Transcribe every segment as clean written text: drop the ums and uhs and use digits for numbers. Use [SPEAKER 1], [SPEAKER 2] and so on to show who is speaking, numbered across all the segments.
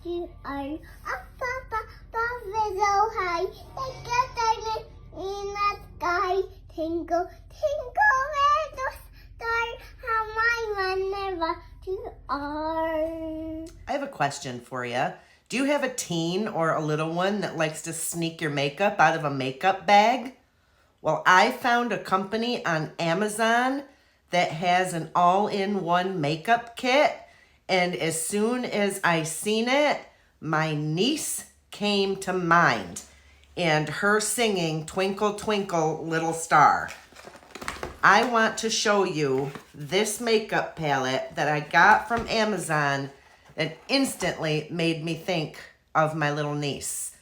[SPEAKER 1] you are up above so high. Like a diamond in the sky. Tingle, tingle, little star. How my wonderful you are.
[SPEAKER 2] I have a question for you. Do you have a teen or a little one that likes to sneak your makeup out of a makeup bag? Well, I found a company on Amazon that has an all-in-one makeup kit. And as soon as I seen it, my niece came to mind. And her singing Twinkle Twinkle Little Star. I want to show you this makeup palette that I got from Amazon that instantly made me think of my little niece.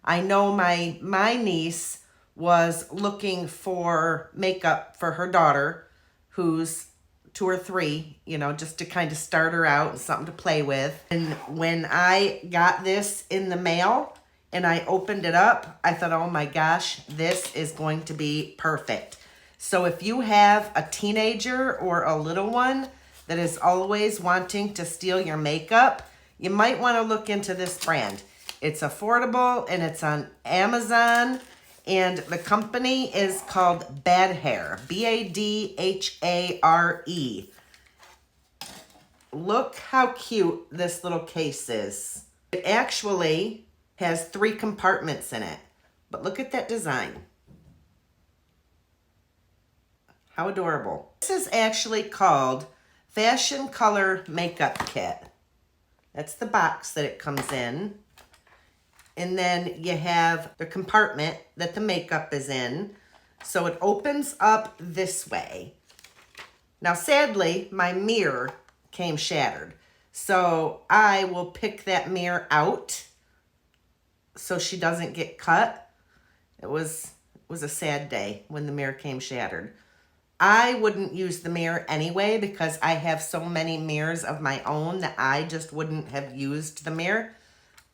[SPEAKER 2] I know my niece was looking for makeup for her daughter, who's 2 or 3, you know, just to kind of start her out and something to play with. And when I got this in the mail and I opened it up, I thought, oh my gosh, this is going to be perfect. So if you have a teenager or a little one that is always wanting to steal your makeup, you might want to look into this brand. It's affordable and it's on Amazon, and the company is called Bad Hair, B-A-D-H-A-R-E. Look how cute this little case is. It actually has 3 compartments in it, but look at that design. How adorable. This is actually called Fashion Color Makeup Kit. That's the box that it comes in. And then you have the compartment that the makeup is in. So it opens up this way. Now, sadly, my mirror came shattered. So I will pick that mirror out so she doesn't get cut. It was a sad day when the mirror came shattered. I wouldn't use the mirror anyway because I have so many mirrors of my own that I just wouldn't have used the mirror.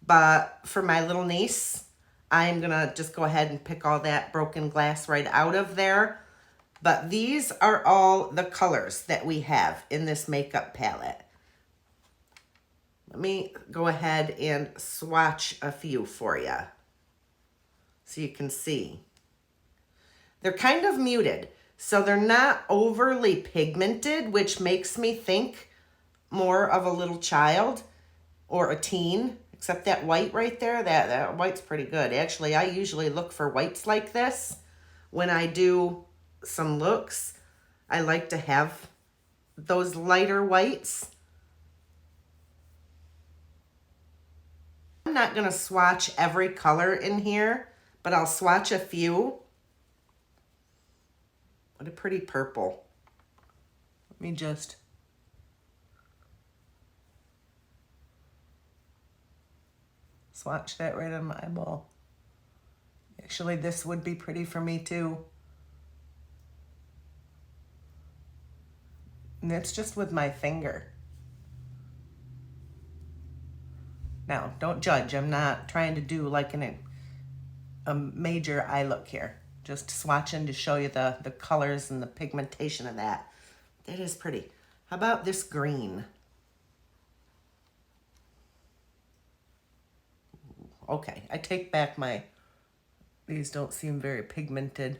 [SPEAKER 2] But for my little niece, I'm going to just go ahead and pick all that broken glass right out of there. But these are all the colors that we have in this makeup palette. Let me go ahead and swatch a few for you so you can see. They're kind of muted. So they're not overly pigmented, which makes me think more of a little child or a teen, except that white right there, that white's pretty good. Actually, I usually look for whites like this when I do some looks. I like to have those lighter whites. I'm not going to swatch every color in here, but I'll swatch a few. What a pretty purple. Let me just swatch that right on my eyeball. Actually, this would be pretty for me too. And that's just with my finger. Now, don't judge. I'm not trying to do like a major eye look here. Just swatching to show you the colors and the pigmentation of that. That is pretty. How about this green? Okay, I take back these don't seem very pigmented.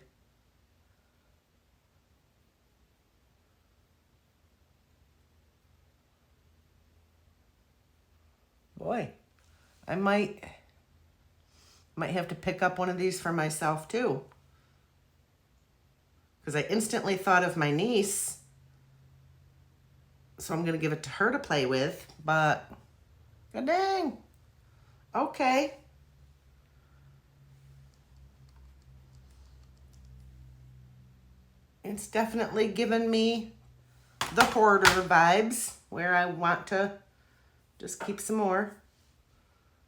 [SPEAKER 2] Boy, I might have to pick up one of these for myself too. Because I instantly thought of my niece. So I'm going to give it to her to play with. But, god dang. Okay. It's definitely given me the hoarder vibes, where I want to just keep some more.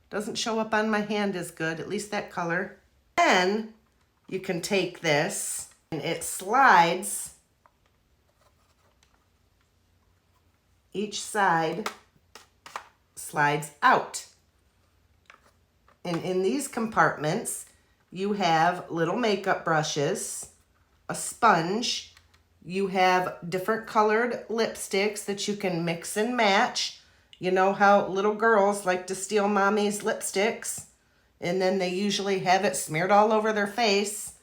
[SPEAKER 2] Doesn't show up on my hand as good, at least that color. Then you can take this, and it slides. Each side slides out. And in these compartments, you have little makeup brushes, a sponge, you have different colored lipsticks that you can mix and match. You know how little girls like to steal mommy's lipsticks, and then they usually have it smeared all over their face.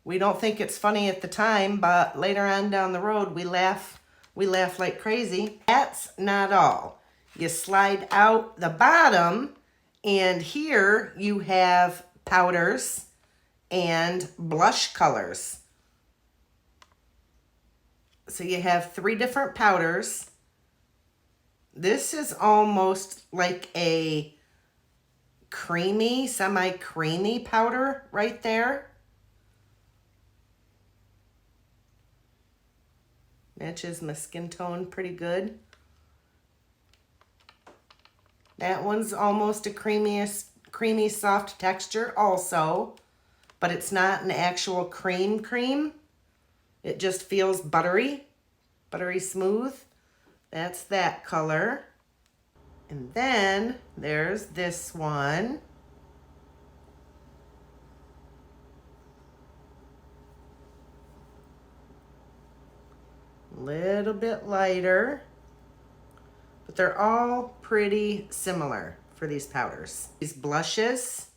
[SPEAKER 2] We don't think it's funny at the time, but later on down the road, we laugh like crazy. That's not all. You slide out the bottom, and here you have powders and blush colors. So you have 3 different powders. This is almost like a creamy, semi-creamy powder right there. Matches my skin tone pretty good. That one's almost a creamy soft texture also, but it's not an actual cream. It just feels buttery smooth. That's that color. And then there's this one. A little bit lighter, but they're all pretty similar for these powders. These blushes.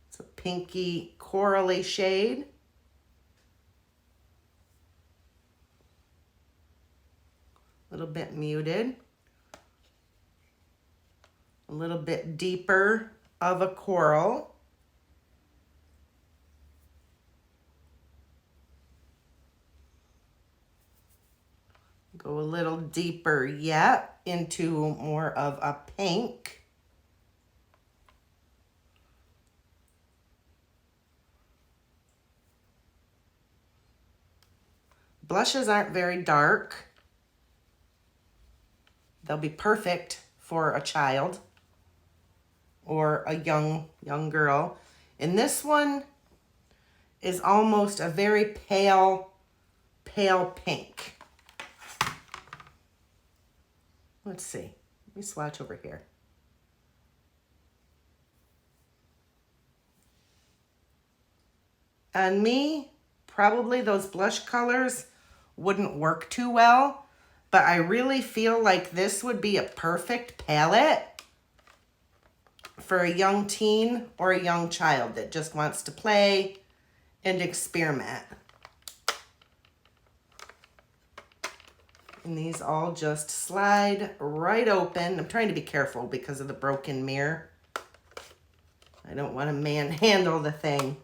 [SPEAKER 2] It's a pinky corally shade. A little bit muted. A little bit deeper of a coral. Go a little deeper yet into more of a pink. Blushes aren't very dark. They'll be perfect for a child or a young girl. And this one is almost a very pale pink. Let's see. Let me swatch over here. On me, probably those blush colors wouldn't work too well, but I really feel like this would be a perfect palette for a young teen or a young child that just wants to play and experiment. And these all just slide right open. I'm trying to be careful because of the broken mirror. I don't want to manhandle the thing.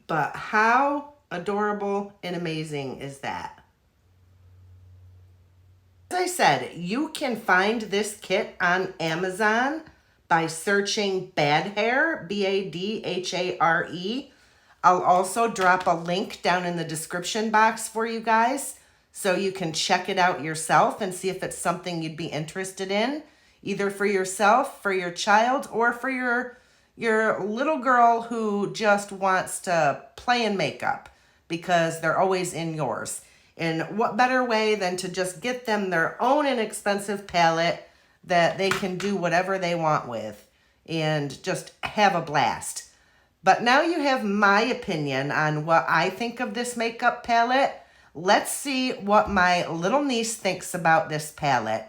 [SPEAKER 2] But how adorable and amazing is that? As I said, you can find this kit on Amazon by searching Bad Hair, B-A-D-H-A-R-E. I'll also drop a link down in the description box for you guys so you can check it out yourself and see if it's something you'd be interested in, either for yourself, for your child, or for your little girl who just wants to play in makeup because they're always in yours. And what better way than to just get them their own inexpensive palette that they can do whatever they want with and just have a blast. But now you have my opinion on what I think of this makeup palette. Let's see what my little niece thinks about this palette.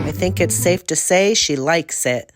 [SPEAKER 2] I think it's safe to say she likes it.